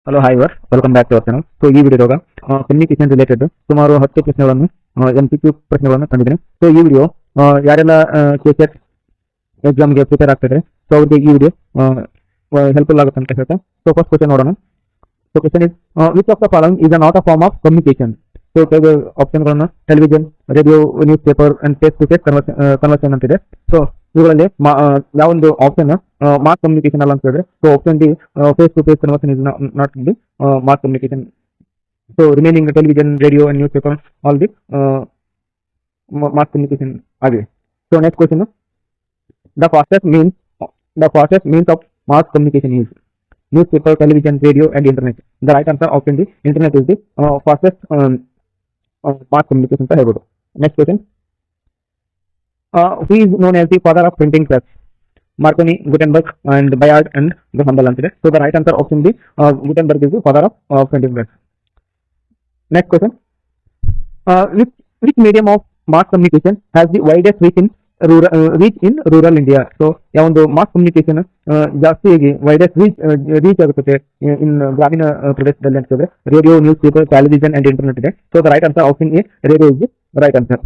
Hello hi ವರ್ welcome back to our channel. So ಈ ವಿಡಿಯೋದಾಗ ಕಮ್ಯುನಿಕೇಶನ್ ರಿಲೇಟೆಡ್ ಸುಮಾರು 10 ಪ್ರಶ್ನೆಗಳನ್ನು MCQ ಪ್ರಶ್ನೆಗಳನ್ನು ತಂದಿದ್ದೀನಿ. ಸೊ ಈ ವಿಡಿಯೋ ಯಾರೆಲ್ಲ KCET ಎಕ್ಸಾಮ್ಗೆ ಪ್ರಿಪೇರ್ ಆಗ್ತಿದ್ದಾರೆ ಸೊ ಅವ್ರಿಗೆ ಈ ವಿಡಿಯೋ ಹೆಲ್ಪ್ಫುಲ್ ಆಗುತ್ತೆ ಅಂತ ಹೇಳ್ತಾ. ಸೊ ಫಸ್ಟ್ ಕ್ವಶನ್ ನೋಡೋಣ. So question is which of the following is a not a form of communication. So ಆಪ್ಷನ್ಗಳನ್ನು television, radio, newspaper and face to face conversation ಅಂತಿದೆ. So ಇವುಗಳಲ್ಲಿ ಯಾವೊಂದು ಆಪ್ಷನ್ ಮಾಸ್ ಕಮ್ಯುನಿಕೇಶನ್ ಅಲ್ಲ ಅಂತ ಹೇಳಿದ್ರೆ, so option D face to face conversation is not the mass communication. So remaining television, radio and newspaper all the mass communication ಆಗಿದೆ. So next question, the fastest means of mass communication is newspaper, television, radio and internet. The right answer option D, internet is the fastest mass communication ಅಂತ ಹೇಳ್ಬೋದು. Next question, who is known as the father of printing press? Marconi, Gutenberg and Bayard and Graham ಅಂತಿದೆ. So the right answer option D, Gutenberg is the father of printing press. Next question, which medium of mass communication has the widest reach in rural India? So ಯಾವೊಂದು mass communication ಜಾಸ್ತಿಯಾಗಿ widest reach ಆಗುತ್ತದೆ in ಗ್ರಾಮೀಣ ಪ್ರದೇಶದಲ್ಲಿ ಅಂತ ಹೇಳಿದ್ರೆ radio, newspaper, television and internet ಇದೆ. So the right answer option A, radio is the right answer.